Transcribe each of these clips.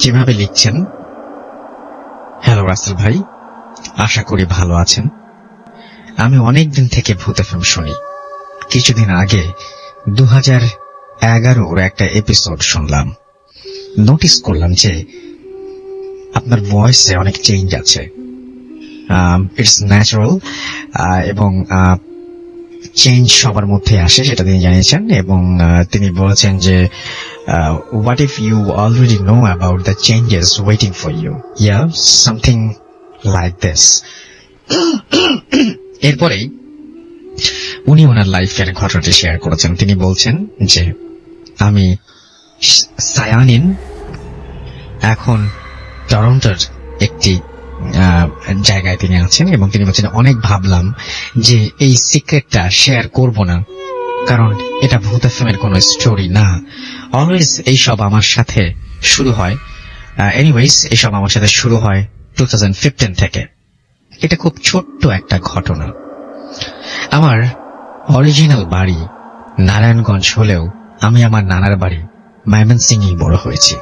যেভাবে লিখছেন, হ্যালো রাসেল ভাই, আশা করি ভালো আছেন। আমি অনেকদিন থেকে ভূত এফএম শুনি। কিছুদিন আগে 2011-র একটা এপিসোড শুনলাম। নোটিস করলাম যে আপনার ভয়েসে অনেক চেঞ্জ আছে। ইটস ন্যাচারাল, এবং চেঞ্জ সবার মধ্যে আসে, সেটা তিনি জানিয়েছেন। এবং তিনি বলেছেন যে what if you already know about the changes waiting for you? Yeah, something like this. এরপরেই উনি ওনার লাইফের ঘটনাটি শেয়ার করেছেন। তিনি বলছেন যে আমি সায়ানিন এখন টরন্টোর একটি জায়গায় তিনি আছেন, এবং তিনি বলছেন অনেক ভাবলাম যে এই সিক্রেটটা শেয়ার করব না, কারণ এটা ভূত এফএমের কোনো স্টোরি না। অলওয়েজ এইসব আমার সাথে শুরু হয়, এনিওয়েজ এইসব আমার সাথে শুরু হয় 2015 থেকে। এটা খুব ছোট্ট একটা ঘটনা। আমার অরিজিনাল বাড়ি নারায়ণগঞ্জ হলেও আমি আমার নানার বাড়ি ময়মনসিংহে বড় হয়েছি।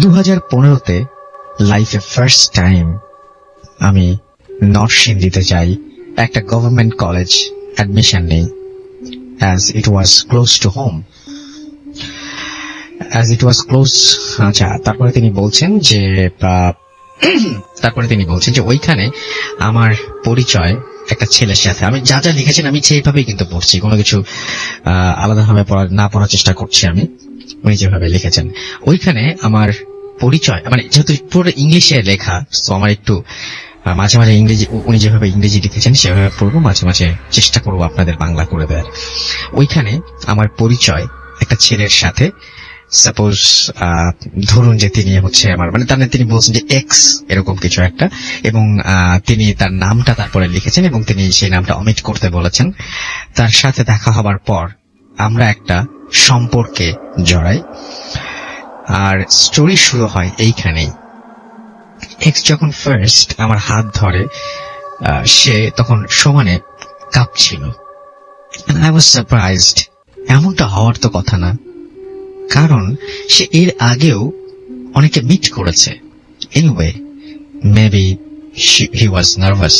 2015-তে লাইফে ফার্স্ট টাইম আমি নরসিংদীতে যাই, একটা গভর্নমেন্ট কলেজ অ্যাডমিশন নেই, as it was close to home. আচ্ছা, তারপরে তিনি বলছেন যে ওইখানে আমার পরিচয় একটা ছেলের সাথে। আমি যা যা লিখেছেন আমি সেইভাবেই কিন্তু পড়ছি, কোনো কিছু আলাদাভাবে না পড়ার চেষ্টা করছি আমি। উনি যেভাবে লিখেছেন ওইখানে আমার পরিচয়, মানে যেহেতু পুরো ইংলিশে লেখা, তো আমার একটু মাঝে মাঝে ইংরেজি, উনি যেভাবে ইংরেজি লিখেছেন সেভাবে পড়বো, মাঝে মাঝে চেষ্টা করবো আপনাদের বাংলা করে দেওয়ার। ওইখানে আমার পরিচয় একটা ছেলের সাথে। সাপোজ ধরুন যে তিনি হচ্ছে আমার, মানে তার তিনি বলছেন যে এক্স এরকম কিছু একটা, এবং তিনি তার নামটা তারপরে লিখেছেন এবং তিনি সেই নামটা অমিট করতে বলেছেন। তার সাথে দেখা হবার পর আমরা একটা সম্পর্কে জড়াই, আর স্টোরি শুরু হয় এইখানেই। এক্স যখন ফার্স্ট আমার হাত ধরে, সে তখন সমানে কাঁপছিল। I was surprised. এমনটা হওয়ার তো কথা না, কারণ সে এর আগেও অনেকে মিট করেছে। Anyway, maybe he was nervous,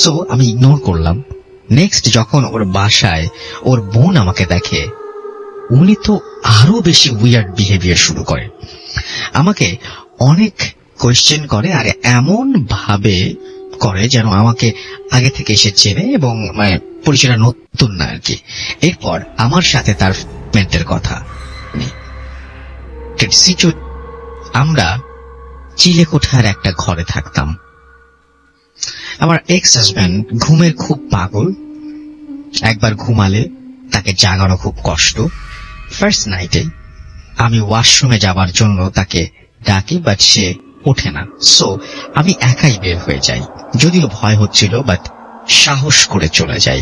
so আমি ইগনোর করলাম। নেক্সট যখন ওর বাসায় ওর বোন আমাকে দেখে, উনি তো আরো বেশি উইয়ার্ড বিহেভিয়ার শুরু করে, আমাকে অনেক কোয়েশ্চেন করে, আর এমন ভাবে করে যেন আমাকে আগে থেকে এসে চেনে এবং পরিচয়টা নতুন না আর কি। এরপর আমার সাথে তার মেন্টের কথা, আমরা চিলেকোঠার একটা ঘরে থাকতাম। আমার এক্স হাজব্যান্ড ঘুমের খুব পাগল, একবার ঘুমালে তাকে জাগানো খুব কষ্ট। ফার্স্ট নাইটে আমি ওয়াশরুমে যাবার জন্য তাকে ডাকি, বাট সে ওঠে না। সো আমি একাই বের হয়ে যাই, যদিও ভয় হচ্ছিল, বাট সাহস করে চলে যাই।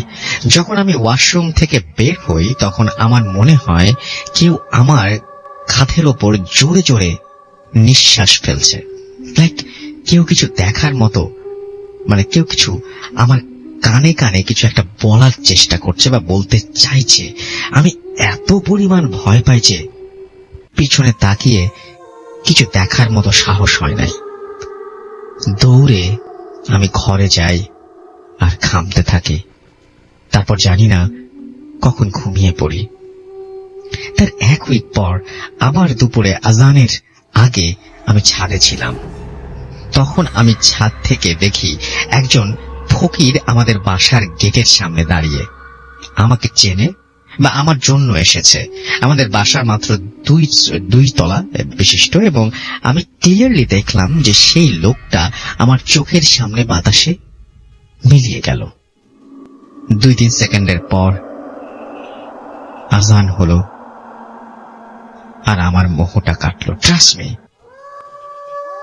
যখন আমি ওয়াশরুম থেকে বের হই তখন আমার মনে হয় কেউ আমার কাঁধের ওপর জোরে জোরে নিঃশ্বাস ফেলছে, লাইক কেউ কিছু দেখার মতো, মানে কেউ কিছু আমার কানে কানে কিছু একটা বলার চেষ্টা করছে বা বলতে চাইছে। আমি এত পরিমাণ ভয় পাই যে পিছনে তাকিয়ে কিছু দেখার মতো সাহস হয় নাই। দৌড়ে আমি ঘরে যাই আর ঘামতে থাকি। তারপর জানি না কখন ঘুমিয়ে পড়ি। তার এক উইক পর আবার দুপুরে আজানের আগে আমি ছাদে ছিলাম। তখন আমি ছাদ থেকে দেখি একজন ফকির আমাদের বাসার গেটের সামনে দাঁড়িয়ে। আমাকে চেনে বা আমার জন্য এসেছে। আমাদের বাসার মাত্র দুই তলা বিশিষ্ট, এবং আমি ক্লিয়ারলি দেখলাম যে সেই লোকটা আমার চোখের সামনে বাতাসে মিলিয়ে গেল। 2-3 সেকেন্ডের পর আজান হলো আর আমার মোহটা কাটলো। Trust me,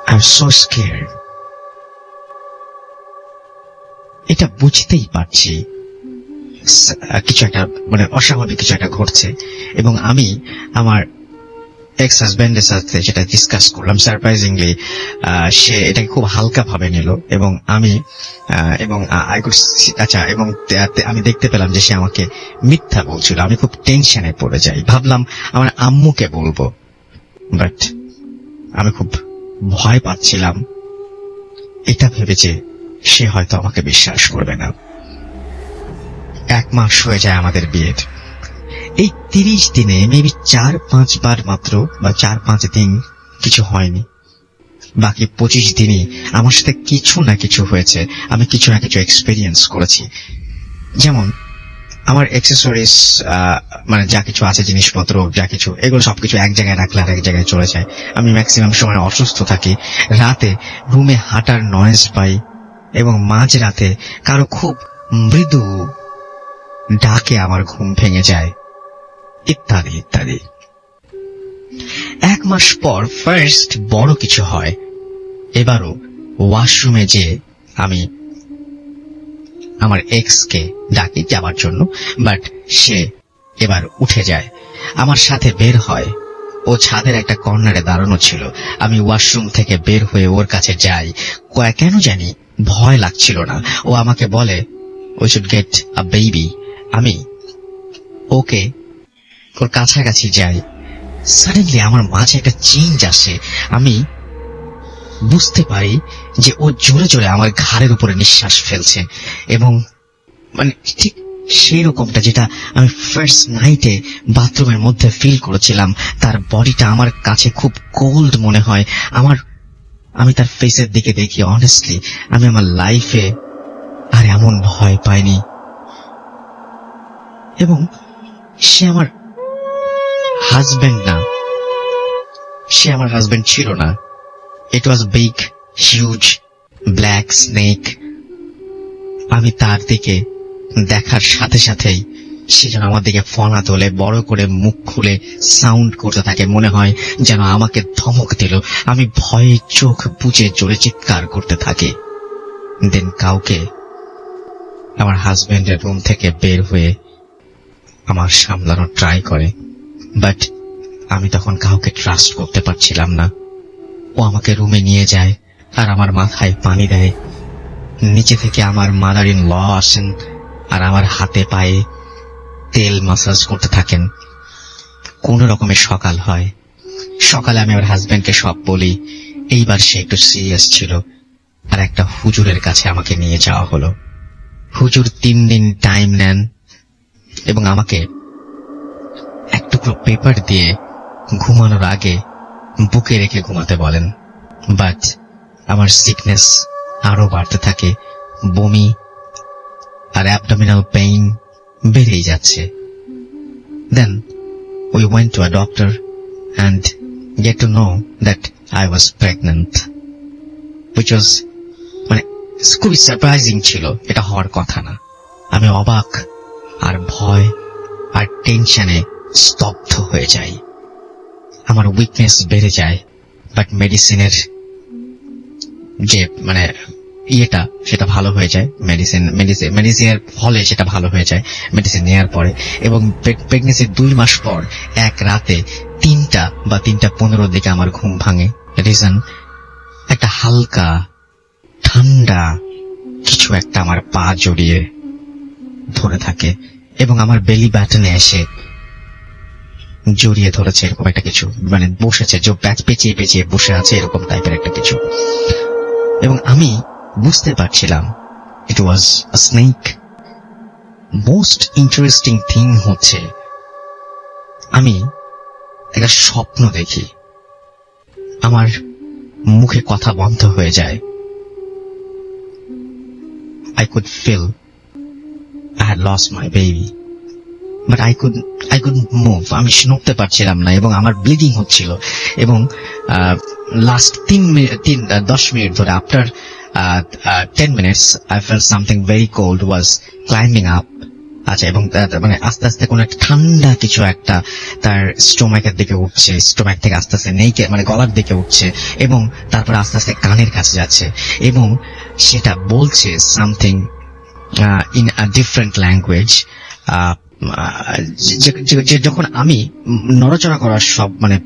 I am so scared. এটা বুঝতেই পারছি কিছু একটা, মানে অস্বাভাবিক কিছু একটা ঘটছে, এবং আমি আমার এক্স হাজব্যান্ডের সাথে যেটা ডিসকাস করলাম, সারপ্রাইজিংলি সে এটাকে খুব হালকা ভাবে নিল, এবং আমি আমি দেখতে পেলাম যে সে আমাকে মিথ্যা বলছিল। আমি খুব টেনশনে পড়ে যাই, ভাবলাম আমার আম্মুকে বলবো, বাট আমি খুব ভয় পাচ্ছিলাম, এটা ভেবেছে সে হয়তো আমাকে বিশ্বাস করবে না। 1 মাস হয়ে যায় আমাদের বিয়ের। এই 30 দিনে মেবি 4-5 বার মাত্র বা 4-5 দিন কিছু হয়নি। বাকি 25 দিনই আমার সাথে কিছু না কিছু হয়েছে, আমি কিছু না কিছু এক্সপেরিয়েন্স করেছি। যেমন আমার অ্যাক্সেসরিজ, মানে যা কিছু আছে, জিনিসপত্র যা কিছু, এগুলো সবকিছু এক জায়গায় রাখলে আর এক জায়গায় চলে যায়। আমি ম্যাক্সিমাম সময় অসুস্থ থাকি। রাতে রুমে হাঁটার নয়েজ পাই এবং মাঝ রাতে কারো খুব মৃদু ডাকে আমার ঘুম ভেঙে যায়, ইত্যাদি ইত্যাদি। 1 মাস পর ফার্স্ট বড় কিছু হয়। এবারও ওয়াশরুমে যে আমি আমার এক্সকে ডাকি যাবার জন্য, বাট সে এবার উঠে যায়, আমার সাথে বের হয়। ও ছাদের একটা কর্নারে দাঁড়ানো ছিল। আমি ওয়াশরুম থেকে বের হয়ে ওর কাছে যাই। কেন জানি ভয় লাগছিল না। ও আমাকে বলে we should get a baby. আমি ওকে ওর কাছাকাছি যাই। সাডেনলি আমার মাঝে একটা চেঞ্জ আসে। আমি বুঝতে পারি যে ও জোরে জোরে আমার ঘাড়ের উপরে নিঃশ্বাস ফেলছে, এবং মানে ঠিক সেই রকমটা যেটা আমি ফার্স্ট নাইটে বাথরুমের মধ্যে ফিল করেছিলাম। তার বডিটা আমার কাছে খুব কোল্ড মনে হয়। আমি তার ফেসের দিকে দেখি, অনেস্টলি আমি আমার লাইফে আর এমন ভয় পাইনি। এবং সে আমার হাজবেন্ড না, সে আমার হাজবেন্ড ছিল না। ইট ওয়াজ বিগ হিউজ ব্ল্যাক স্নেক। আমি তার দিকে দেখার সাথে সাথেই সে যেন আমার দিকে ফনা তোলে, বড় করে মুখ খুলে সাউন্ড করতে থাকে, মনে হয় যেন আমাকে ধমক দিল। আমি ভয়ে চোখ বুজে জোরে চিৎকার করতে থাকি। দেন কাউকে আমার হাজবেন্ডের রুম থেকে বের হয়ে আমার সামলানোর ট্রাই করে, বাট আমি তখন কাউকে ট্রাস্ট করতে পারছিলাম না। ও আমাকে রুমে নিয়ে যায় আর আমার মাথায় পানি দেয়। নিচে থেকে আমার মাদার ইন ল আসেন আর আমার হাতে পায়ে তেল মাসাজ করতে থাকেন। কোন রকমের সকাল হয়। সকালে আমি আমার হাজবেন্ডকে সব বলি। এইবার সে একটু সিরিয়াস ছিল আর একটা হুজুরের কাছে আমাকে নিয়ে যাওয়া হলো। হুজুর 3 দিন টাইম নেন এবং আমাকে এক টুকরো পেপার দিয়ে ঘুমানোর আগে বুকে রেখে ঘুমাতে বলেন। বাট আমার সিকনেস আরো বাড়তে থাকে, বমি আর অ্যাবডোমিনাল পেইন বেড়েই যাচ্ছে। দেন we went to a doctor and get to know that I was pregnant, which was মানে খুবই সারপ্রাইজিং ছিল। এটা হওয়ার কথা না। আমি অবাক আর ভয় আর টেনশনে স্তব্ধ হয়ে যাই। আমার উইকনেস বেড়ে যায়, বাট মেডিসিনের যে মানে ইয়েটা সেটা ভালো হয়ে যায়। মেডিসিনের ফলে সেটা ভালো হয়ে যায় মেডিসিন নেওয়ার পরে। এবং প্রেগনেন্সির 2 মাস পর এক রাতে 3টা বা 3:15 দিকে আমার ঘুম ভাঙে। রিজন, একটা হালকা ঠান্ডা কিছু একটা আমার পা জড়িয়ে ধরে থাকে এবং আমার বেলি ব্যাটনে এসে জড়িয়ে ধরেছে, এরকম একটা কিছু, মানে বসেছে, যে পেঁচিয়ে পেঁচিয়ে বসে আছে, এরকম টাইপের একটা কিছু। এবং আমি বুঝতে পারছিলাম it was a snake. Most interesting thing হচ্ছে আমি একটা স্বপ্ন দেখি। আমার মুখে কথা বন্ধ হয়ে যায়। I could feel I had lost my baby, but I couldn't move. আমি নড়তে পারছিলাম না এবং আমার ব্লিডিং হচ্ছিল। এবং লাস্ট 10 মিনিট ধরে, after 10 minutes I felt something very cold was climbing up. আচ্ছা, এবং মানে আস্তে আস্তে কোন একটা ঠান্ডা কিছু একটা তার স্টোমাকের দিকে উঠছে, স্টোমাক থেকে আস্তে আস্তে নেইকে মানে গলার দিকে উঠছে এবং তারপর আস্তে আস্তে কানের কাছে যাচ্ছে এবং সেটা বলছে something in a different language. যখন আমি নড়াচড়া করার সব মানে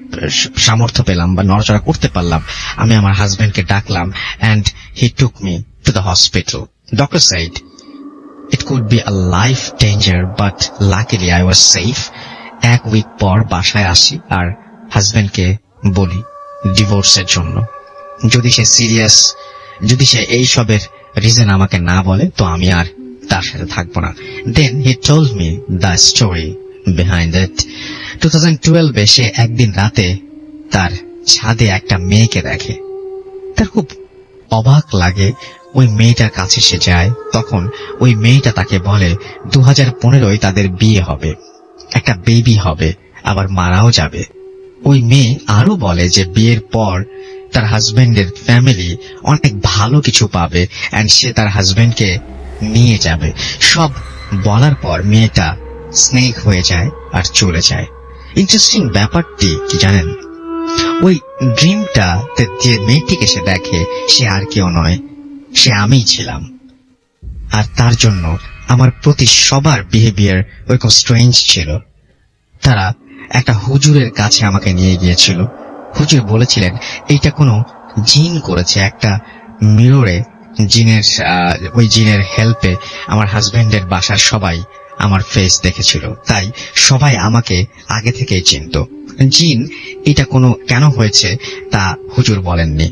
সামর্থ্য পেলাম বা নড়াচড়া করতে পারলাম, আমি আমার হাজবেন্ডকে ডাকলাম and he took me to the hospital. Doctor said it could be a life danger, but luckily I was safe. 1 week পর বাসায় আসি আর হাজবেন্ডকে বলি ডিভোর্সের জন্য। যদি সে সিরিয়াস, যদি সে এইসবের রিজন আমাকে না বলে, তো আমি আর তার সাথে থাকবো না। Then he told me the story behind it. 2012-এ সে একদিন রাতে তার ছাদে একটা মেয়েকে দেখে। তার খুব অবাক লাগে। ওই মেয়েটার কাছে সে যায়, তখন ওই মেয়েটা তাকে বলে 2015-য় তাদের বিয়ে হবে, একটা বেবি হবে, আবার মারাও যাবে। ওই মেয়ে আরো বলে যে বিয়ের পর তার হাজবেন্ডের ফ্যামিলি অনেক ভালো কিছু পাবে এন্ড সে তার হাজবেন্ডকে নিয়ে যাবে। সব বলার পর মেয়েটা স্নেক হয়ে যায় আর চলে যায়। ইন্টারেস্টিং ব্যাপারটি কি জানেন, ওই ড্রিমটা যে মেয়েটিকে সে দেখে সে আর কেউ নয়, সে আমিই ছিলাম। আর তার জন্য আমার প্রতি সবার বিহেভিয়ার ওইরকম স্ট্রেঞ্জ ছিল। তারা একটা হুজুরের কাছে আমাকে নিয়ে গিয়েছিল। হুজুর বলেছিলেন এইটা কোনো জিন করেছে। একটা মিররে ওই জিনের হেল্পে আমার হাজবেন্ডের বাসার সবাই আমার ফেস দেখেছিল, তাই সবাই আমাকে আগে থেকেই চিনত। জিন এটা কোনো কেন হয়েছে তা হুজুর বলেননি,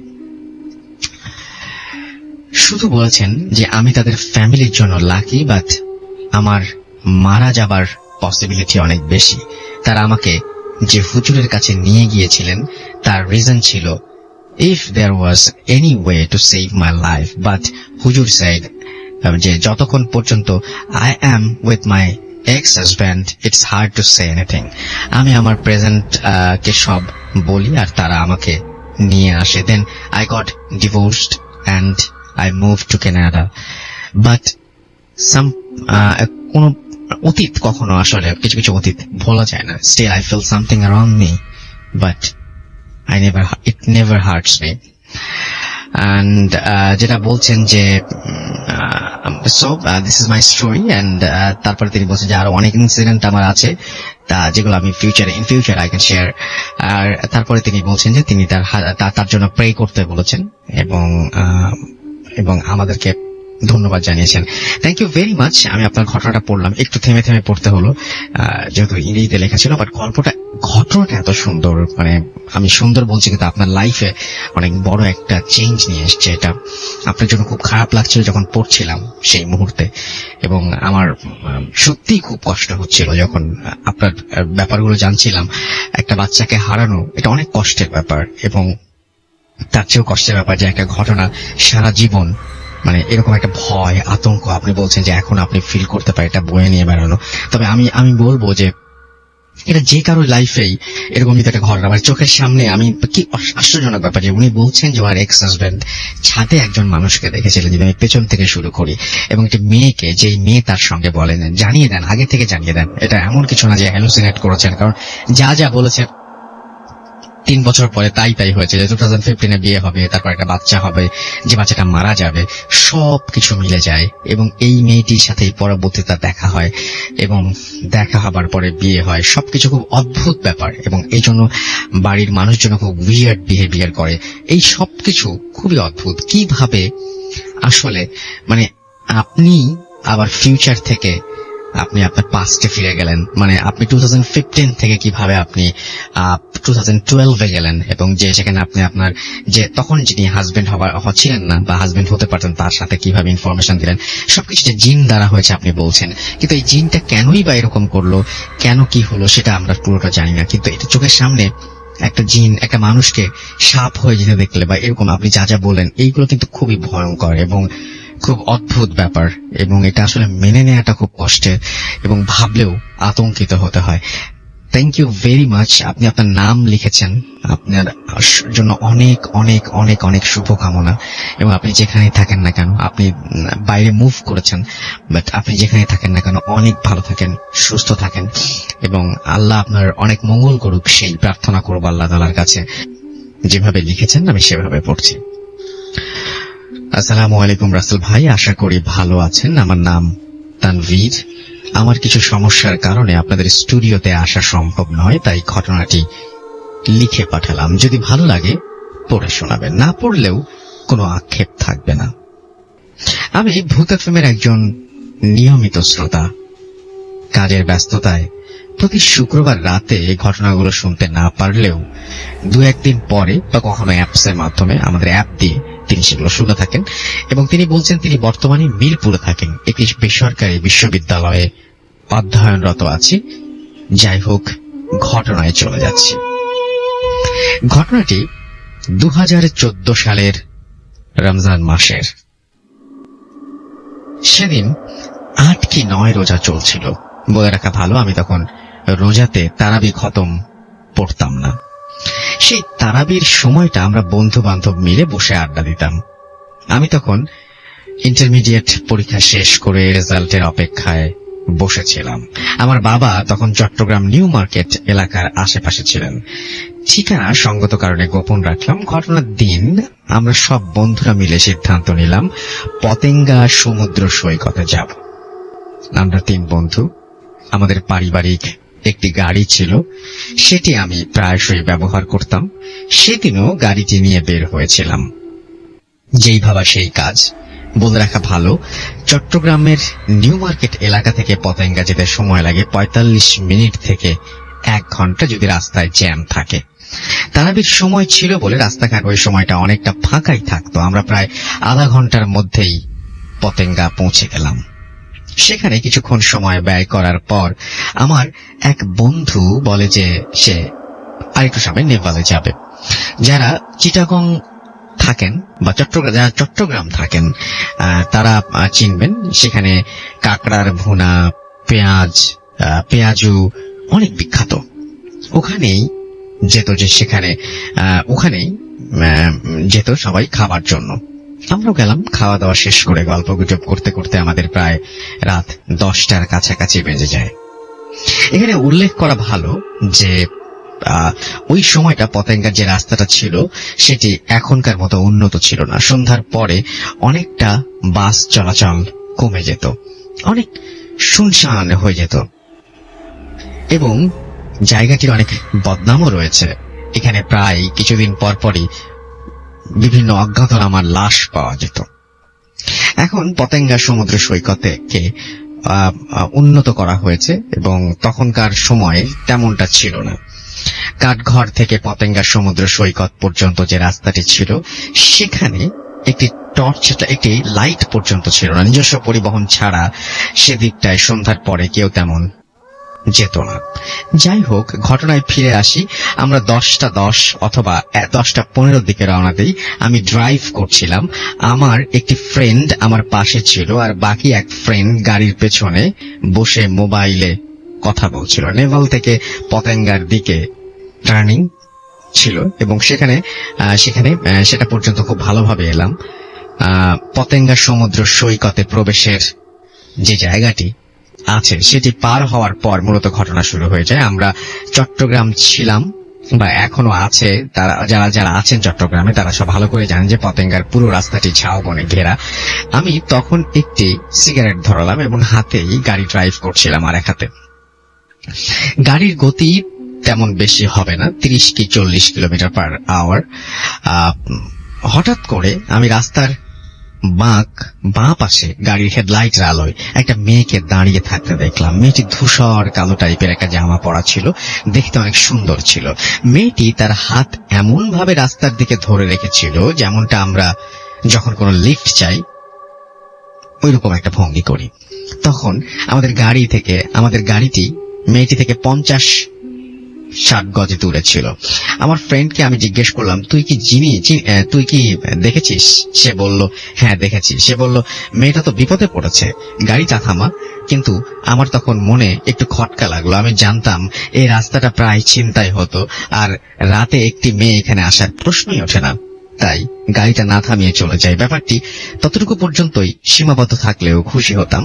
শুধু বলেছেন যে আমি তাদের ফ্যামিলির জন্য লাকি, বাট আমার মারা যাবার পসিবিলিটি অনেক বেশি। তারা আমাকে যে হুজুরের কাছে নিয়ে গিয়েছিলেন তার রিজন ছিল if there was any way to save my life, but হুজুর said যে যতক্ষণ পর্যন্ত I am with my ex-husband it's hard to say anything. আমি আমার প্রেজেন্ট কে সব বলি আর তারা আমাকে নিয়ে আসে। Then I got divorced and I moved to Canada. But কোন অতীত কখনো আসলে কিছু কিছু অতীত ভোলা যায় না। Still I feel something around me, but it never hurts me. And যেটা বলছেন যে this is my story, and তারপরে তিনি বলছেন যে আরো অনেক ইনসিডেন্ট আমার আছে তা যেগুলো আমি in future I can share. আর তারপরে তিনি বলছেন যে তিনি তার জন্য প্রে করতে বলেছেন এবং আমাদেরকে ধন্যবাদ জানিয়েছেন। Thank you very much. আমি আপনার ঘটনাটা পড়লাম, একটু থেমে থেমে পড়তে হলো যেহেতু ইংরেজিতে লেখা ছিল, বাট ঘটনাটা এত সুন্দর, মানে আমি সুন্দর বলছি কিন্তু আপনার লাইফে অনেক বড় একটা চেঞ্জ নিয়ে এসছে। এটা আপনার জন্য খুব খারাপ লাগছিল যখন পড়ছিলাম সেই মুহূর্তে, এবং আমার সত্যিই খুব কষ্ট হচ্ছিল যখন আপনার ব্যাপারগুলো জানছিলাম। একটা বাচ্চাকে হারানো এটা অনেক কষ্টের ব্যাপার, এবং তার চেয়েও কষ্টের ব্যাপার যে একটা ঘটনা সারা জীবন মানে এরকম একটা ভয় আতঙ্ক আপনি বলছেন যে এখন আপনি ফিল করতে পারেন এটা বয়ে নিয়ে বেড়ানো। তবে আমি বলবো যে এটা যে কারোর লাইফেই এরকম যদি একটা ঘটনা আমার চোখের সামনে, আমি কি আশ্চর্যজনক ব্যাপার যে উনি বলছেন যে ওর এক্স হাজব্যান্ড ছাদে একজন মানুষকে দেখেছিলেন। যদি আমি পেছন থেকে শুরু করি, এবং একটি মেয়েকে, যেই মেয়ে তার সঙ্গে বলেন জানিয়ে দেন, আগে থেকে জানিয়ে দেন, এটা এমন কিছু না যে হ্যালুসিনেট করেছেন, কারণ যা যা বলেছেন 3 বছর পরে তাই হয়েছে যে 2015-এ বিয়ে হবে, তারপর একটা বাচ্চা হবে, যে বাচ্চাটা মারা যাবে, সবকিছু মিলে যায়। এবং এই মেয়েটির সাথে পরবর্তীতে দেখা হয়, এবং দেখা হবার পরে বিয়ে হয়। সবকিছু খুব অদ্ভুত ব্যাপার, এবং এই জন্য বাড়ির মানুষজন খুব উইয়ার্ড বিহেভিয়ার করে। এই সবকিছু খুবই অদ্ভুত। কিভাবে আসলে মানে আপনি আবার ফিউচার থেকে আপনি আপনার পাস্টে ফিরে গেলেন, মানে আপনি 2015 থেকে কিভাবে আপনি 2012-এ গেলেন, এবং যে সেখানে আপনি আপনার যে তখন যিনি হাজবেন্ড হচ্ছিলেন না বা হাজবেন্ড হতে পারতেন তার সাথে কিভাবে ইনফরমেশন দিলেন, সবকিছু যে জিন দ্বারা হয়েছে আপনি বলছেন। কিন্তু এই জিনটা কেনই বা এরকম করলো, কেন কি হলো সেটা আমরা পুরোটা জানি না। কিন্তু এটা চোখের সামনে একটা জিন একটা মানুষকে সাপ হয়ে যেতে দেখলে বা এরকম আপনি যা যা বলেন, এইগুলো কিন্তু খুবই ভয়ঙ্কর এবং খুব অদ্ভুত ব্যাপার, এবং এটা আসলে মেনে নেওয়াটা খুব কষ্টের, এবং ভাবলেও আতঙ্কিত হতে হয়। Thank you very much. আপনি আপনার নাম লিখেছেন, আপনার জন্য অনেক অনেক অনেক অনেক শুভকামনা। এবং আপনি যেখানেই থাকেন না কেন, আপনি বাইরে মুভ করেছেন, বাট আপনি যেখানে থাকেন না কেন অনেক ভালো থাকেন, সুস্থ থাকেন, এবং আল্লাহ আপনার অনেক মঙ্গল করুক সেই প্রার্থনা করব আল্লাহ তাআলার কাছে। যেভাবে লিখেছেন আমি সেভাবে পড়ছি। আসসালামু আলাইকুম রাসেল ভাই, আশা করি ভালো আছেন। আমার নাম তানভীর। আমার কিছু সমস্যার কারণে আপনাদের স্টুডিওতে আসা সম্ভব নয়, তাই ঘটনাটি লিখে পাঠালাম। যদি ভালো লাগে পড়ে শোনাবেন, না পড়লেও কোনো আক্ষেপ থাকবে না। আমি ভূত এফএমের একজন নিয়মিত শ্রোতা। কাজের ব্যস্ততায় প্রতি শুক্রবার রাতে এই ঘটনাগুলো শুনতে না পারলেও দু একদিন পরে বা কখনো অ্যাপসের মাধ্যমে, আমাদের অ্যাপ দিয়ে তিনি সেগুলো শুনে থাকেন। এবং তিনি বলছেন তিনি বর্তমানে মিরপুরে থাকেন, একটি বেসরকারি বিশ্ববিদ্যালয়ে অধ্যয়নরত আছে। যাই হোক, ঘটনায় চলে যাচ্ছে। ঘটনাটি 2014 সালের রমজান মাসের। সেদিন 8 কি 9 রোজা চলছিল। বলে রাখা ভালো, আমি তখন রোজাতে তারাবি খতম পড়তাম না। সেই তারাবির সময়টা আমরা বন্ধু বান্ধব মিলে বসে আড্ডা দিতাম। আমি তখন ইন্টারমিডিয়েট পরীক্ষা শেষ করে রেজাল্টের অপেক্ষায় বসেছিলাম। আমার বাবা তখন চট্টগ্রাম নিউ মার্কেট এলাকার আশেপাশে ছিলেন। ঠিকানা সঙ্গত কারণে গোপন রাখলাম। ঘটনার দিন আমরা সব বন্ধুরা মিলে সিদ্ধান্ত নিলাম পতেঙ্গা সমুদ্র সৈকতে যাব। আমরা 3 বন্ধু। আমাদের পারিবারিক একটি গাড়ি ছিল, সেটি আমি প্রায়শই ব্যবহার করতাম। সেদিনও গাড়িটি নিয়ে বের হয়েছিলাম। যেই ভাবা সেই কাজ। বলে রাখা ভালো, চট্টগ্রামের নিউ মার্কেট এলাকা থেকে পতেঙ্গা যেতে সময় লাগে 45 মিনিট থেকে 1 ঘন্টা, যদি রাস্তায় জ্যাম থাকে। তারাবির সময় ছিল বলে রাস্তাঘাট ওই সময়টা অনেকটা ফাঁকাই থাকতো। আমরা প্রায় আধা ঘন্টার মধ্যেই পতেঙ্গা পৌঁছে গেলাম। সেখানে কিছুক্ষণ সময় ব্যয় করার পর আমার এক বন্ধু বলে যে সে আরেকটু সামনে নেপালে যাবে। যারা চিটাগং থাকেন বা চট্টগ্রাম থাকেন তারা চিনবেন। সেখানে কাঁকড়ার ভুনা, পেঁয়াজু অনেক বিখ্যাত। ওখানেই যেত সবাই খাবার জন্য। আমরাও গেলাম। খাওয়া দাওয়া শেষ করে গল্প গুজব করতে করতে আমাদের প্রায় রাত 10টার কাছাকাছি বেজে যায়। এখানে উল্লেখ করা ভালো যে ওই সময়টা পতেঙ্গার যে রাস্তাটা ছিল সেটি এখনকার মতো উন্নত ছিল না। সন্ধ্যার পরে অনেকটা বাস চলাচল কমে যেত, অনেক শুনশান হয়ে যেত এবং জায়গাটির অনেক বদনামও রয়েছে। এখানে প্রায় কিছুদিন পরপরই বিভিন্ন অজ্ঞাতনামার লাশ পাওয়া যেত। এখন পতেঙ্গা সমুদ্র সৈকতকে উন্নত করা হয়েছে এবং তখনকার সময়ে তেমনটা ছিল না। কাঠঘর থেকে পতেঙ্গা সমুদ্র সৈকত পর্যন্ত যে রাস্তাটি ছিল সেখানে একটি লাইট পর্যন্ত ছিল না। নিজস্ব পরিবহন ছাড়া সেদিকটায় সন্ধ্যার পরে কেউ তেমন যেত না। যাই হোক, ঘটনায় ফিরে আসি। আমরা 10টা 10 অথবা 10টা15 দিকে রওনা দিই। আমি ড্রাইভ করছিলাম। আমার একটি ফ্রেন্ড আমার পাশে ছিল আর বাকি এক ফ্রেন্ড গাড়ির পেছনে বসে মোবাইলে কথা বলছিল। নেভাল থেকে পতেঙ্গার দিকে টার্নিং ছিল এবং সেটা পর্যন্ত খুব ভালোভাবে এলাম। পতেঙ্গা সমুদ্র সৈকতে প্রবেশের যে জায়গাটি আছে সেটি পার হওয়ার পর মূলত ঘটনা শুরু হয়ে যায়। আমরা চট্টগ্রাম ছিলাম বা এখনো আছে, তারা যারা আছেন চট্টগ্রামে তারা সব ভালো করে জানেন যে পতেঙ্গার পুরো রাস্তাটি ঝাউবনে ঘেরা। আমি তখন একটি সিগারেট ধরালাম এবং হাতেই গাড়ি ড্রাইভ করছিলাম। আর এক হাতে গাড়ির গতি তেমন বেশি হবে না, 30 কি 40 কিলোমিটার পার আওয়ার। হঠাৎ করে আমি রাস্তার বাঁ পাশে গাড়ির হেডলাইটের আলোয় একটা মেয়েকে দাঁড়িয়ে থাকতে দেখলাম। মেয়েটি ধূসর কালো টাইপের একটা জামা পরা ছিল, দেখতে অনেক সুন্দর ছিল। মেয়েটি তার হাত এমন ভাবে রাস্তার দিকে ধরে রেখেছিল যেমনটা আমরা যখন কোনো লিফট চাই ওইরকম একটা ভঙ্গি করি। তখন আমাদের গাড়িটি মেয়েটি থেকে 50-60 গজে দূরে ছিল। আমার ফ্রেন্ডকে আমি জিজ্ঞেস করলাম, তুই কি দেখেছিস? সে বলল, হ্যাঁ দেখেছি। সে বলল, মেয়েটা তো বিপদে পড়েছে, গাড়িটা থামা। কিন্তু আমার তখন মনে একটু খটকা লাগলো। আমি জানতাম এই রাস্তাটা প্রায় ছিনতাই হতো আর রাতে একটি মেয়ে এখানে আসার প্রশ্নই ওঠে না। তাই গাড়িটা না থামিয়ে চলে যায়। ব্যাপারটি ততটুকু পর্যন্তই সীমাবদ্ধ থাকলেও খুশি হতাম।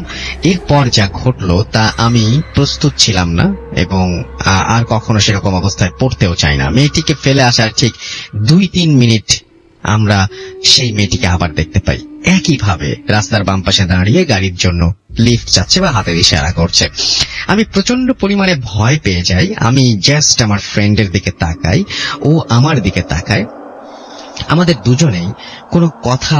এরপর যা ঘটলো তা আমি প্রস্তুত ছিলাম না এবং আর কখনো সেরকম অবস্থায় পড়তেও চাই না। মেয়েটিকে ফেলে আসার ঠিক 2-3 মিনিট আমরা সেই মেয়েটিকে আবার দেখতে পাই, একইভাবে রাস্তার বাম পাশে দাঁড়িয়ে গাড়ির জন্য লিফট চাচ্ছে বা হাতের ইশারা করছে। আমি প্রচন্ড পরিমাণে ভয় পেয়ে যাই। আমি জাস্ট আমার ফ্রেন্ডের দিকে তাকাই, ও আমার দিকে তাকায়। আমাদের দুজনেই কোনো কথা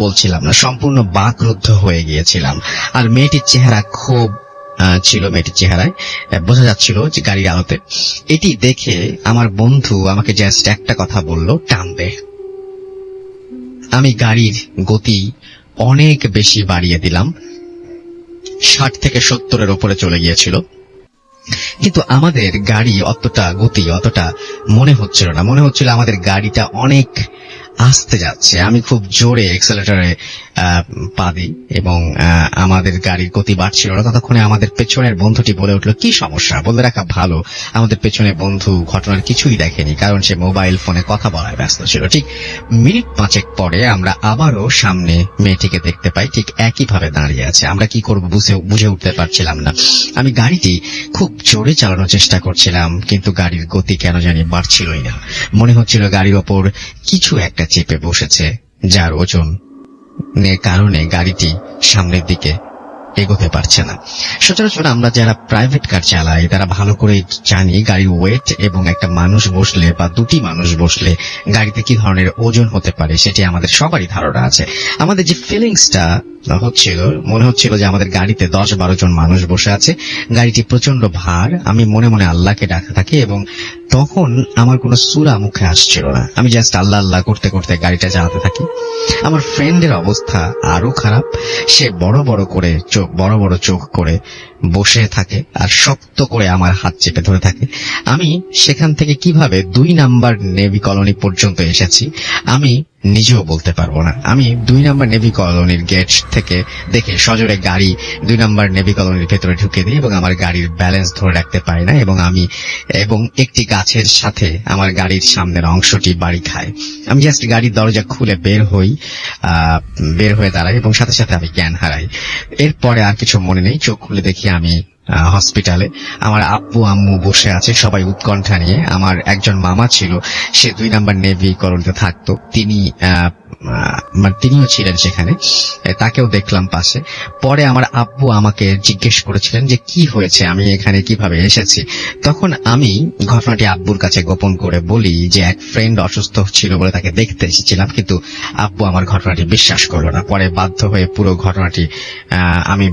বলছিলাম না, সম্পূর্ণ বাকরুদ্ধ হয়ে গিয়েছিলাম। আর মেয়েটির চেহারা খুব ছিল মেয়েটির চেহারায়, বোঝা যাচ্ছিল যে গাড়ির আলোতে। এটি দেখে আমার বন্ধু আমাকে জাস্ট একটা কথা বলল, টান দে। আমি গাড়ির গতি অনেক বেশি বাড়িয়ে দিলাম, 60 থেকে 70-এর উপরে চলে গিয়েছিল। কিন্তু আমাদের গাড়ি অতটা মনে হচ্ছিল না। মনে হচ্ছিল আমাদের গাড়িটা অনেক আস্তে যাচ্ছে। আমি খুব জোরে এক্সেলেটরে পা দিই এবং আমাদের গাড়ির গতি বাড়ছিল না। ততক্ষণে আমাদের পেছনের বন্ধুটি বলে উঠল, কি সমস্যা? বলে রাখা ভালো, আমাদের পেছনের বন্ধু ঘটনার কিছুই দেখেনি, কারণ সে মোবাইল ফোনে কথা বলায় ব্যস্ত ছিল। ঠিক মিনিট 5 পরে আমরা আবারও সামনে মেয়েটিকে দেখতে পাই, ঠিক একইভাবে দাঁড়িয়ে আছে। আমরা কি করব বুঝে উঠতে পারছিলাম না। আমি গাড়িটি খুব জোরে চালানোর চেষ্টা করছিলাম, কিন্তু গাড়ির গতি কেন জানি বাড়ছিলই না। মনে হচ্ছিল গাড়ির ওপর কিছু একটা চেপে বসেছে, যার ওজন কারণে গাড়িটি সামনের দিকে এগোতে পারছে না। সচরাচর আমরা যারা প্রাইভেট কার চালাই তারা ভালো করে জানি গাড়ির ওয়েট এবং একটা মানুষ বসলে বা দুটি মানুষ বসলে গাড়িতে কি ধরনের ওজন হতে পারে সেটি আমাদের সবারই ধারণা আছে। আমাদের যে ফিলিংসটা মনে হচ্ছিল যে আমাদের গাড়িতে 10-12 জন মানুষ বসে আছে, গাড়িটি প্রচন্ড ভার। আমি মনে মনে আল্লাহকে ডাকতে থাকি এবং তখন আমার কোনো সূরা মুখে আসছিল না। আমি জাস্ট আল্লাহ আল্লাহ করতে করতে গাড়িটা চালাতে থাকি। আমার ফ্রেন্ডের অবস্থা আরো খারাপ। সে বড় বড় চোখ করে বসে থাকে আর শক্ত করে আমার হাত চেপে ধরে থাকে। আমি সেখান থেকে কিভাবে 2 নাম্বার নেভি কলোনি পর্যন্ত এসেছি আমি নিজেও বলতে পারবো না। আমি 2 নাম্বার নেভি কলোনির গেট থেকে দেখে সজোরে গাড়ি 2 নাম্বার নেভি কলোনির ভেতরে ঢুকে দিই এবং আমার গাড়ির ব্যালেন্স ধরে রাখতে পারি না এবং একটি গাছের সাথে আমার গাড়ির সামনের অংশটি বাড়ি খায়। আমি জাস্ট গাড়ির দরজা খুলে বের হয়ে দাঁড়াই এবং সাথে সাথে আমি জ্ঞান হারাই। এরপরে আর কিছু মনে নেই। চোখ খুলে দেখি আমি হসপিটালে। আমার আব্বু আম্মু বসে আছে সবাই উৎকণ্ঠা নিয়ে। আমার একজন মামা ছিল, সে 2 নাম্বার নেভি কলোনিতে থাকতো। তিনিও ছিলেন সেখানে, তাকেও দেখলাম পাশে। পরে আমার আব্বু আমাকে জিজ্ঞেস করেছিলেন যে কি হয়েছে, আমি এখানে কিভাবে এসেছি। তখন আমি ঘটনাটি আব্বুর কাছে গোপন করে বলি যে এক ফ্রেন্ড অসুস্থ ছিল বলে তাকে দেখতে এসেছিলাম, কিন্তু আব্বু আমার ঘটনাটি বিশ্বাস করলো না। পরে বাধ্য হয়ে পুরো ঘটনাটি আমি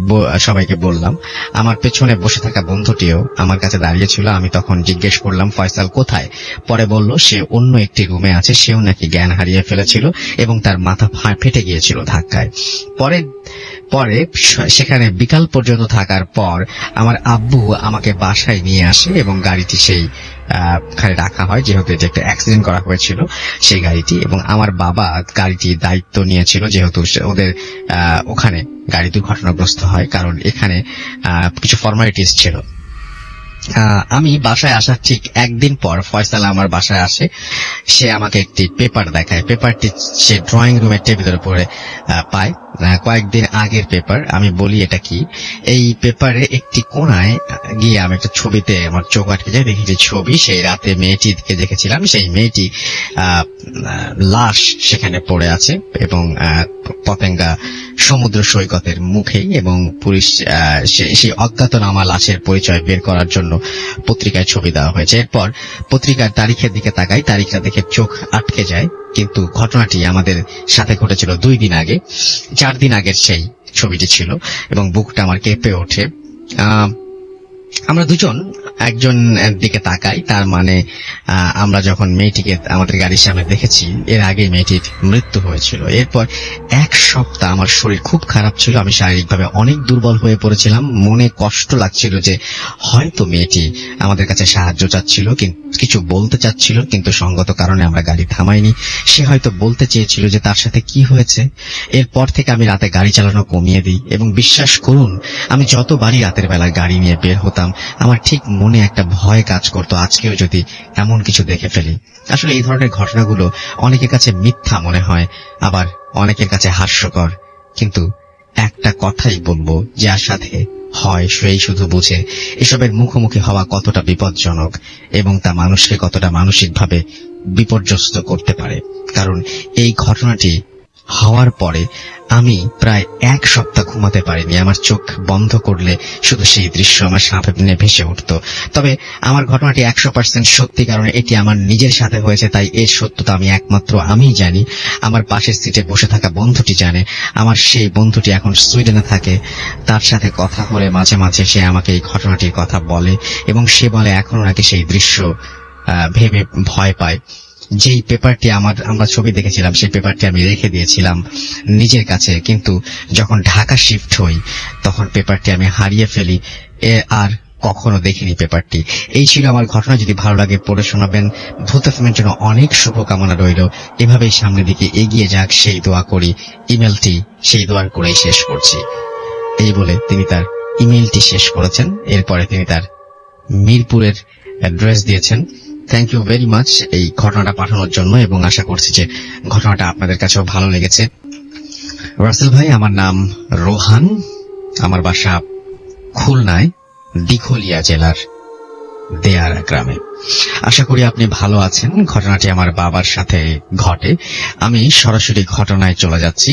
সবাইকে বললাম। আমার পেছনে বসে থাকা বন্ধুটিও আমার কাছে দাঁড়িয়েছিল। আমি তখন জিজ্ঞেস করলাম ফয়সাল কোথায়। পরে বলল সে অন্য একটি রুমে আছে, সেও নাকি জ্ঞান হারিয়ে ফেলেছিল এবং তার মাথা ফেটে গিয়েছিল ধাক্কায়। পরে সেখানে বিকাল পর্যন্ত থাকার পর আমার আব্বু আমাকে বাসায় নিয়ে আসে এবং গাড়িটি সেই খানে রাখা হয়, যেহেতু এটা একটা অ্যাক্সিডেন্ট করা হয়েছিল সেই গাড়িটি। এবং আমার বাবা গাড়িটির দায়িত্ব নিয়েছিল, যেহেতু ওদের ওখানে গাড়ি দুর্ঘটনাগ্রস্ত হয়, কারণ এখানে কিছু ফর্মালিটিস ছিল। আমি বাসায় আসার ঠিক একদিন পর ফয়সাল আমার বাসায় আসে। সে আমাকে একটি পেপার দেখায়। পেপারটি সে ড্রয়িং রুমের টেবিলের উপরে পায়, কয়েকদিন আগের পেপার। আমি বলি এটা কি। এই পেপারে একটি কোনায় গিয়ে আমি একটা ছবিতে আমার চোখ আটকে যায়। দেখি যে ছবি সেই রাতে মেয়েটিকে দেখেছিলাম, সেই মেয়েটি লাশ সেখানে পড়ে আছে এবং পতেঙ্গা সমুদ্র সৈকতের মুখেই। এবং পুলিশ সেই অজ্ঞাতনামা লাশের পরিচয় বের করার জন্য পত্রিকায় ছবি দেওয়া হয়েছে। এরপর পত্রিকার তারিখের দিকে তাকাই, তারিখটা দেখে চোখ আটকে যায়। কিন্তু ঘটনাটি আমাদের সাথে ঘটেছিল 2 দিন আগে, 4 দিন আগের সেই ছবিটি ছিল এবং বুকটা আমার কেঁপে ওঠে। আমরা দুজন একজন দিকে তাকাই, তার মানে আমরা যখন মেয়েটিকে আমাদের গাড়ির সামনে দেখেছি এর আগে মেয়েটির মৃত্যু হয়েছিল। এরপর 1 সপ্তাহ আমার শরীর খুব খারাপ ছিল, আমি শারীরিকভাবে অনেক দুর্বল হয়ে পড়েছিলাম। মনে কষ্ট লাগছিল যে হয়তো মেয়েটি আমাদের কাছে সাহায্য চাচ্ছিল, কিছু বলতে চাচ্ছিল, কিন্তু সঙ্গত কারণে আমরা গাড়ি থামাইনি। সে হয়তো বলতে চেয়েছিল যে তার সাথে কি হয়েছে। এরপর থেকে আমি রাতে গাড়ি চালানো কমিয়ে দিই এবং বিশ্বাস করুন আমি যতবারই রাতের বেলা গাড়ি নিয়ে বের হতাম আমার ঠিক মনে একটা ভয় কাজ করতো, আজকেও যদি এমন কিছু দেখে ফেলি। আসলে এই ধরনের ঘটনাগুলো অনেকের কাছে মিথ্যা মনে হয়, আবার অনেকের কাছে হাস্যকর, কিন্তু একটা কথাই বলবো, যার সাথে হয় সেই শুধু বুঝে এসবের মুখোমুখি হওয়া কতটা বিপজ্জনক এবং তা মানুষকে কতটা মানসিকভাবে বিপর্যস্ত করতে পারে। কারণ এই ঘটনাটি হওয়ার পরে আমি প্রায় 1 সপ্তাহ ঘুমাতে পারিনি। আমার চোখ বন্ধ করলে শুধু সেই দৃশ্য আমার সামনে ভেসে উঠত। তবে আমার ঘটনাটি 100% সত্যি, কারণ এটি আমার নিজের সাথে হয়েছে, তাই এর সত্যতা আমি একমাত্র আমিই জানি। আমার পাশের সিটে বসে থাকা বন্ধুটি জানে। আমার সেই বন্ধুটি এখন সুইডেনে থাকে। তার সাথে কথা বলে মাঝে মাঝে সে আমাকে এই ঘটনাটির কথা বলে, এবং সে বলে এখনো নাকি সেই দৃশ্য ভেবে ভয় পায়। যেই পেপারটি আমরা ছবি দেখেছিলাম, সেই পেপারটি আমি রেখে দিয়েছিলাম নিজের কাছে, কিন্তু যখন ঢাকা শিফট হই তখন পেপারটি আমি হারিয়ে ফেলি, আর কখনো দেখিনি পেপারটি। এই ছিল আমার ঘটনা। যদি ভালো লাগে পড়ে শোনাবেন। ভূত এফএমের জন্য অনেক শুভকামনা রইল। এভাবেই সামনের দিকে এগিয়ে যাক সেই দোয়া করি। ইমেলটি সেই দোয়ার করেই শেষ করছি। এই বলে তিনি তার ইমেলটি শেষ করেছেন। এরপরে তিনি তার মিরপুরের অ্যাড্রেস দিয়েছেন। থ্যাংক ইউ ভেরি মাচ এই ঘটনাটা পাঠানোর জন্য, এবং আশা করছি যে ঘটনাটা আপনাদের কাছেও ভালো লেগেছে। রাসেল ভাই, আমার নাম রোহান, আমার বাসা খুলনায় দিঘলিয়া জেলার দেয়ারা গ্রামে। আশা করি আপনি ভালো আছেন। ঘটনাটি আমার বাবার সাথে ঘটে। আমি সরাসরি ঘটনায় চলে যাচ্ছি।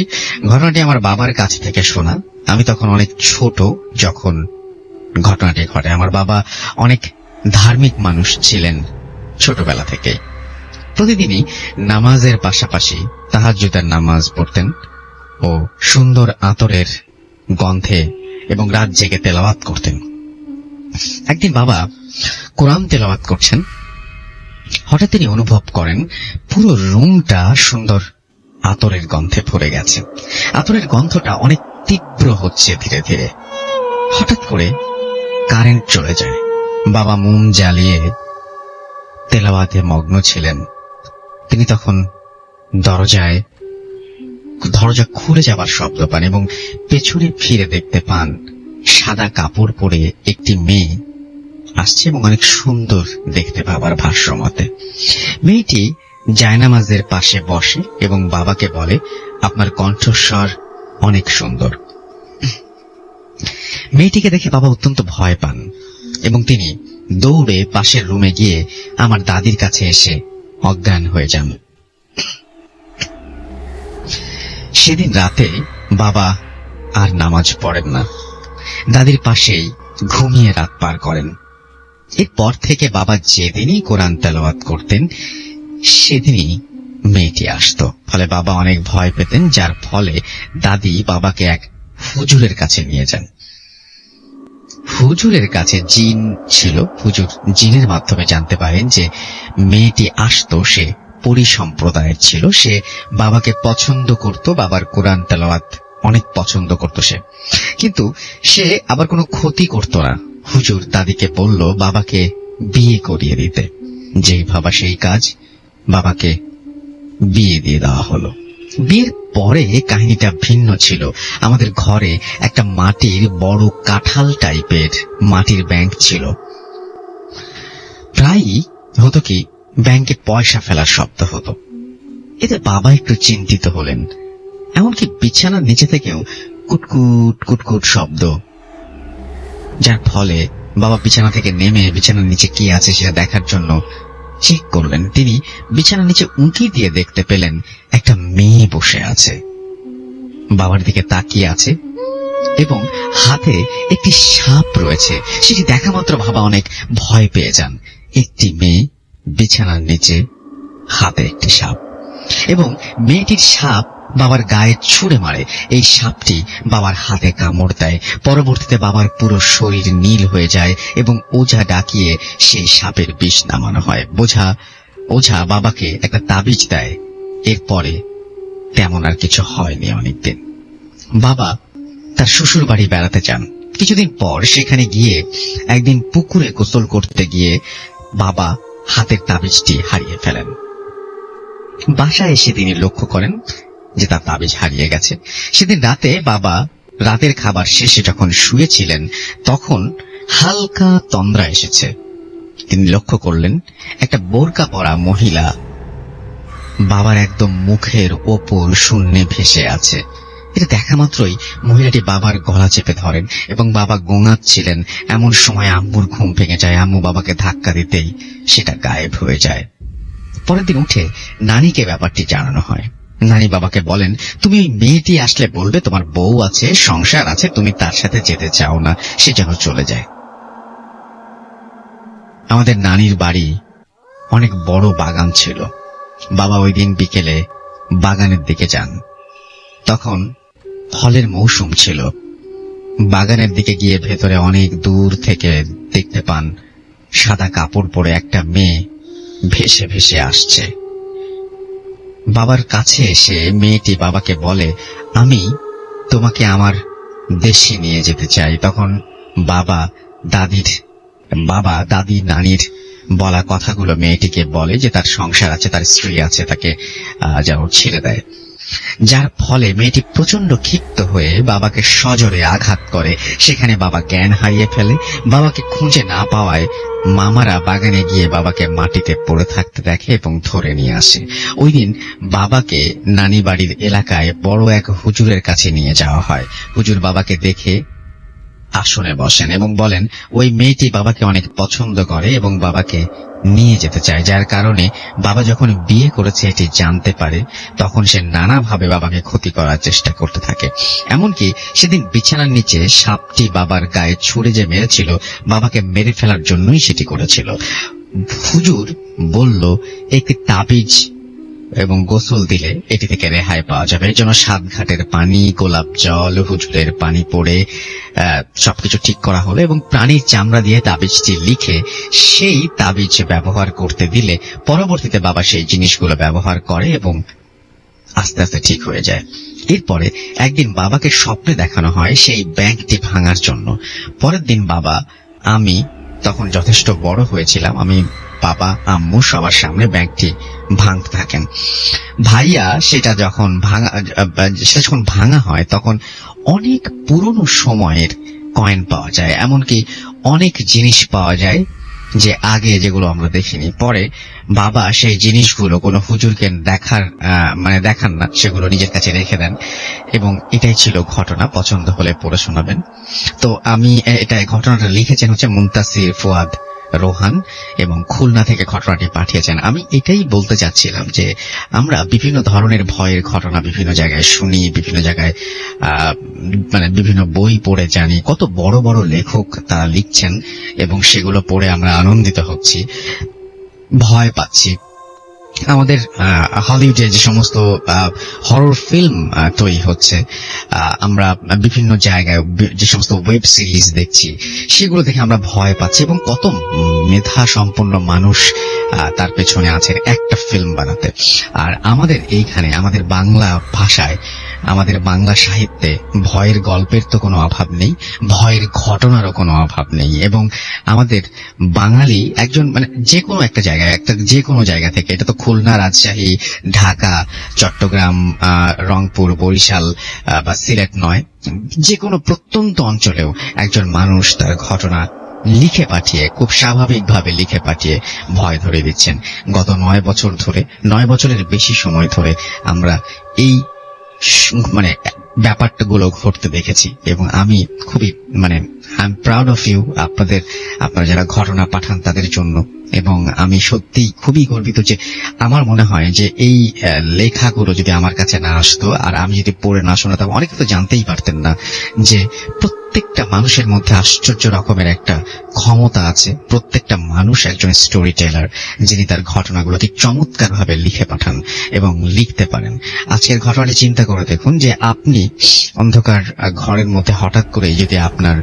ঘটনাটি আমার বাবার কাছ থেকে শোনা। আমি তখন অনেক ছোট যখন ঘটনাটি ঘটে। আমার বাবা অনেক ধার্মিক মানুষ ছিলেন ছোটবেলা থেকে। প্রতিদিনই নামাজের পাশাপাশি তাহাজ্জুদের নামাজ পড়তেন ও সুন্দর আতরের গন্ধে এবং রাত জেগে তেলাওয়াত করতেন। একদিন বাবা কোরআন তেলাওয়াত করছেন। হঠাৎ তিনি অনুভব করেন পুরো রুমটা সুন্দর আতরের গন্ধে ভরে গেছে। আতরের গন্ধটা অনেক তীব্র হচ্ছে ধীরে ধীরে। হঠাৎ করে কারেন্ট চলে যায়। বাবা মোম জ্বালিয়ে তেলাওয়াতে মগ্ন ছিলেন। তিনি তখন দরজা খুলে যাবার শব্দ পান এবং পেছনে ফিরে দেখতে পান সাদা কাপড় পরে একটি মেয়ে আসছে, এবং অনেক সুন্দর দেখতে বাবার ভাষ্য মতে। মেয়েটি জায়নামাজের পাশে বসে এবং বাবাকে বলে, আপনার কণ্ঠস্বর অনেক সুন্দর। মেয়েটিকে দেখে বাবা অত্যন্ত ভয় পান এবং তিনি দৌড়ে পাশের রুমে গিয়ে আমার দাদির কাছে এসে অজ্ঞান হয়ে যান। সেদিন রাতে বাবা আর নামাজ পড়েন না, দাদির পাশেই ঘুমিয়ে রাত পার করেন। এরপর থেকে বাবা যেদিনই কোরআন তেলাওয়াত করতেন সেদিনই মেয়েটি আসত। ফলে বাবা অনেক ভয় পেতেন, যার ফলে দাদি বাবাকে এক হুজুরের কাছে নিয়ে যান। হুজুরের কাছে জিন ছিল। হুজুর জিনের মাধ্যমে জানতে পারেন যে মেয়েটি আসতো সে পরি সম্প্রদায়ের ছিল। সে বাবাকে পছন্দ করত, বাবার কোরআন তেলাওয়াত অনেক পছন্দ করত সে, কিন্তু সে আবার কোনো ক্ষতি করত না। হুজুর দাদিকে বলল বাবাকে বিয়ে করিয়ে দিতে। যেই ভাবা সেই কাজ, বাবাকে বিয়ে দিয়ে দেওয়া হলো। বিয়ের পরে কাহিনীটা ভিন্ন ছিল। আমাদের ঘরে একটা মাটির বড় কাঁঠাল টাইপের মাটির ব্যাংক ছিল। প্রায়ই হতো কি, ব্যাংকে পয়সা ফেলার শব্দ হতো। এতে বাবা একটু চিন্তিত হলেন। এমনকি বিছানার নিচে থেকেও কুটকুট কুটকুট শব্দ, যার ফলে বাবা বিছানা থেকে নেমে বিছানার নিচে কি আছে সেটা দেখার জন্য চেক করলেন। তিনি বিছানার নিচে উঁকি দিয়ে দেখতে পেলেন একটা মেয়ে বসে আছে, বাবার দিকে তাকিয়ে আছে এবং হাতে একটি সাপ রয়েছে। সেটি দেখা মাত্র বাবা অনেক ভয় পেয়ে যান। একটি মেয়ে বিছানার নিচে, হাতে একটি সাপ, এবং মেয়েটির সাপ বাবার গায়ে ছুঁড়ে মারে। এই সাপটি বাবার হাতে কামড় দেয়। পরবর্তীতে বাবার পুরো শরীর নীল হয়ে যায় এবং ওঝা ডাকিয়ে সেই সাপের বিষ নামানো হয়। ওঝা বাবাকে একটা তাবিজ দেয়। এরপরে তেমন আর কিছু হয়নি অনেকদিন। বাবা তার শ্বশুর বাড়ি বেড়াতে যান। কিছুদিন পর সেখানে গিয়ে একদিন পুকুরে গোসল করতে গিয়ে বাবা হাতের তাবিজটি হারিয়ে ফেলেন। বাসায় এসে তিনি লক্ষ্য করেন যে তার তাবিজ হারিয়ে গেছে। সেদিন রাতে বাবা রাতের খাবার শেষে যখন শুয়েছিলেন তখন হালকা তন্দ্রা এসেছে। তিনি লক্ষ্য করলেন একটা বোরকা পরা মহিলা বাবার একদম মুখের ওপর শূন্যে ভেসে আছে। এটা দেখা মাত্রই মহিলাটি বাবার গলা চেপে ধরেন এবং বাবা গোঙাচ্ছিলেন। এমন সময় আম্মুর ঘুম ভেঙে যায়। আম্মু বাবাকে ধাক্কা দিতেই সেটা গায়েব হয়ে যায়। পরের দিন উঠে নানিকে ব্যাপারটি জানানো হয়। নানি বাবাকে বলেন, তুমি ওই মেয়েটি আসলে বলবে তোমার বউ আছে, সংসার আছে, তুমি তার সাথে যেতে চাও না, সে যেন চলে যায়। আমাদের নানির বাড়ি অনেক বড় বাগান ছিল। বাবা ওই দিন বিকেলে বাগানের দিকে যান। তখন ফলের মৌসুম ছিল। বাগানের দিকে গিয়ে ভেতরে অনেক দূর থেকে দেখতে পান সাদা কাপড় পরে একটা মেয়ে ভেসে ভেসে আসছে। বাবার কাছে এসে মেয়েটি বাবাকে বলে, আমি তোমাকে আমার দেশে নিয়ে যেতে চাই। তখন বাবা দাদি নানির বলা কথাগুলো মেয়েটিকে বলে যে তার সংসার আছে, তার স্ত্রী আছে, তাকে যেন ছেড়ে দেয়। যার ফলে মেয়েটি প্রচন্ড ক্ষিপ্ত হয়ে বাবাকে সজোরে আঘাত করে। সেখানে বাবা জ্ঞান হারিয়ে ফেলে। বাবাকে খুঁজে না পাওয়ায় মামারা বাগানে গিয়ে বাবাকে মাটিতে পড়ে থাকতে দেখে এবং ধরে নিয়ে আসে। ওই দিন বাবাকে নানি বাড়ির এলাকায় বড় এক হুজুরের কাছে নিয়ে যাওয়া হয়। হুজুর বাবাকে দেখে আসনে বসেন এবং বলেন, ওই মেয়েটি বাবাকে অনেক পছন্দ করে এবং বাবাকে নিয়ে যেতে চায়। যার কারণে বাবা যখন বিয়ে করেছে এটি জানতে পারে, তখন সে নানাভাবে বাবাকে ক্ষতি করার চেষ্টা করতে থাকে। এমনকি সেদিন বিছানার নিচে সাপটি বাবার গায়ে ছুঁড়ে যে মেরেছিল, বাবাকে মেরে ফেলার জন্যই সেটি করেছিল। হুজুর বলল, একটি তাবিজ এবং গোসল দিলে এটি থেকে রেহাই পাওয়া যাবে। এর জন্য 7 ঘাটের পানি, গোলাপ জল, হুজুরের পানি পড়ে সবকিছু ঠিক করা হলো এবং প্রাণীর চামড়া দিয়ে তাবিজটি লিখে সেই তাবিজ ব্যবহার করতে দিলে পরবর্তীতে বাবা সেই জিনিসগুলো ব্যবহার করে এবং আস্তে আস্তে ঠিক হয়ে যায়। এরপরে একদিন বাবাকে স্বপ্নে দেখানো হয় সেই ব্যাংকটি ভাঙার জন্য। পরের দিন আমি তখন যথেষ্ট বড় হয়েছিলাম, আমি বাবা আম্মু সবার সামনে ব্যাংকটি ভাঙতে থাকেন। ভাইয়া সেটা যখন ভাঙা হয় তখন অনেক পুরনো সময়ের কয়েন পাওয়া যায়, এমনকি অনেক জিনিস পাওয়া যায় যে আগে যেগুলো আমরা দেখিনি। পরে বাবা সেই জিনিসগুলো কোনো হুজুরকে দেখান না, সেগুলো নিজের কাছে রেখে দেন এবং এটাই ছিল ঘটনা। পছন্দ হলে পড়ে শোনাবেন। তো আমি ঘটনাটা লিখেছেন হচ্ছে মুনতাসির ফুয়াদ রোহান এবং খুলনা থেকে ঘটনাটি পাঠিয়েছেন। আমি এটাই বলতে চাচ্ছিলাম যে আমরা বিভিন্ন ধরনের ভয়ের ঘটনা বিভিন্ন জায়গায় শুনি, বিভিন্ন জায়গায় বিভিন্ন বই পড়ে জানি, কত বড় বড় লেখক তারা লিখছেন এবং সেগুলো পড়ে আমরা আনন্দিত হচ্ছি, ভয় পাচ্ছি। আমাদের হলিউডে যে সমস্ত হরর ফিল্ম তৈরি হচ্ছে, আমরা বিভিন্ন জায়গায় যে সমস্ত ওয়েব সিরিজ দেখছি, সেগুলো দেখে আমরা ভয় পাচ্ছি এবং কত মেধা সম্পন্ন মানুষ তার পেছনে আছে একটা ফিল্ম বানাতে। আর আমাদের এইখানে আমাদের বাংলা ভাষায়, আমাদের বাংলা সাহিত্যে ভয়ের গল্পের তো কোনো অভাব নেই, ভয়ের ঘটনারও কোনো অভাব নেই। এবং আমাদের বাঙালি একজন যে কোনো একটা জায়গায়, যে কোনো জায়গা থেকে, এটা তো খুলনা, রাজশাহী, ঢাকা, চট্টগ্রাম, রংপুর, বরিশাল বা সিলেট নয়, যে কোনো প্রত্যন্ত অঞ্চলেও একজন মানুষ তার ঘটনা লিখে পাঠিয়ে, খুব স্বাভাবিকভাবে লিখে পাঠিয়ে ভয় ধরে দিচ্ছেন। গত 9 বছর ধরে, 9 বছরের বেশি সময় ধরে আমরা এই ব্যাপারগুলো ঘটতে দেখেছি এবং আমি খুবই I am proud of you, আপনারা যারা ঘটনা পাঠান তাদের জন্য। এবং আমি সত্যিই খুবই গর্বিত যে আমার মনে হয় যে এই লেখাগুলো যদি আমার কাছে না আসতো আর আমি যদি পড়ে না শোনাতাম, অনেকে তো জানতেই পারতেন না যে প্রত্যেকটা মানুষের মধ্যে আশ্চর্য রকমের একটা ক্ষমতা আছে। প্রত্যেকটা মানুষ একজন স্টোরি টেলার, যিনি তার ঘটনাগুলোকে চমৎকার ভাবে লিখে পাঠান এবং লিখতে পারেন। আজকের ঘটনাটি চিন্তা করে দেখুন যে আপনি অন্ধকার ঘরের মধ্যে হঠাৎ করে যদি আপনার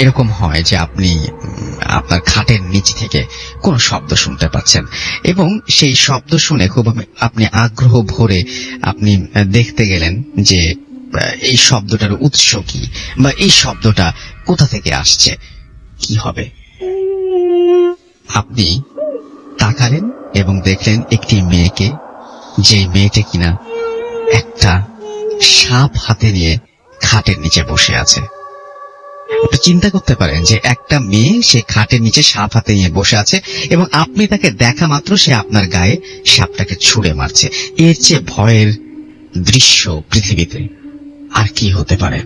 এরকম হয় যে আপনি আপনার খাটের নিচ থেকে কোনো শব্দ শুনতে পাচ্ছেন এবং সেই শব্দ শুনে খুব আপনি আগ্রহ ভরে আপনি দেখতে গেলেন যে এই শব্দটার উৎস কি বা এই শব্দটা কোথা থেকে আসছে, কি হবে? আপনি তাকালেন এবং দেখলেন একটি মেয়েকে, যে মেয়েটা কিনা একটা সাপ হাতে নিয়ে খাটের নিচে বসে আছে। আপনি চিন্তা করতে পারেন যে একটা মেয়ে সে খাটের নিচে সাপ হাতে নিয়ে বসে আছে এবং আপনি তাকে দেখা মাত্র সে আপনার গায়ে সাপটাকে ছুঁড়ে মারছে। এর চেয়ে ভয়ের দৃশ্য পৃথিবীতে আর কি হতে পারে?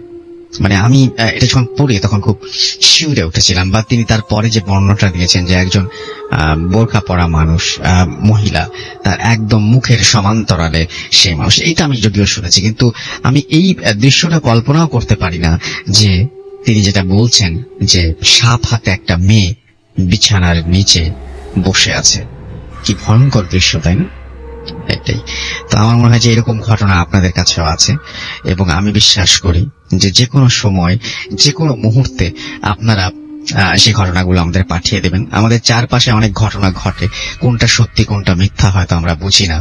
মানে আমি এটা যখন পড়ি তখন খুব শিউরে উঠেছিলাম। বা তিনি তারপরে যে বর্ণনাটা দিয়েছেন যে একজন বোরকা পরা মানুষ, মহিলা, তার একদম মুখের সমান্তরালে সেই মানুষ, এটা আমি যদিও শুনেছি, কিন্তু আমি এই দৃশ্যটা কল্পনাও করতে পারি না যে তিনি যেটা বলছেন যে সাপ হাতে একটা মেয়ে বিছানার নিচে বসে আছে। কি ভয়ঙ্কর দৃশ্য, তাই না? এটাই তো আমার মনে হয় যে এরকম ঘটনা আপনাদের কাছেও আছে, এবং আমি বিশ্বাস করি যে যে কোনো সময়, যে কোনো মুহূর্তে আপনারা সেই ঘটনাগুলো আমাদের পাঠিয়ে দেবেন। আমাদের চারপাশে অনেক ঘটনা ঘটে, কোনটা সত্যি কোনটা মিথ্যা হয়তো আমরা বুঝি না,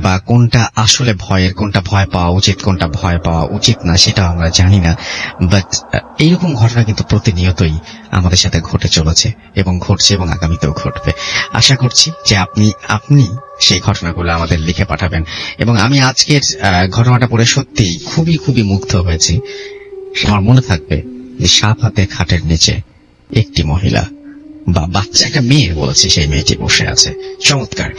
বা কোনটা আসলে ভয়ের, কোনটা ভয় পাওয়া উচিত, কোনটা ভয় পাওয়া উচিত না, সেটাও আমরা জানি না। বাট এইরকম ঘটনা কিন্তু প্রতিনিয়তই আমাদের সাথে ঘটে চলেছে এবং ঘটছে, এবং আগামীতেও ঘটবে। আশা করছি যে আপনি সেই ঘটনাগুলো আমাদের লিখে পাঠাবেন। এবং আমি আজকের ঘটনাটা পড়ে সত্যিই খুবই খুবই মুগ্ধ হয়েছি। আমার মনে থাকবে যে সাপ হাতে খাটের নিচে একটি মহিলা বা বাচ্চা, একটা মেয়ে বলেছে, সেই মেয়েটি বসে আছে। চমৎকার।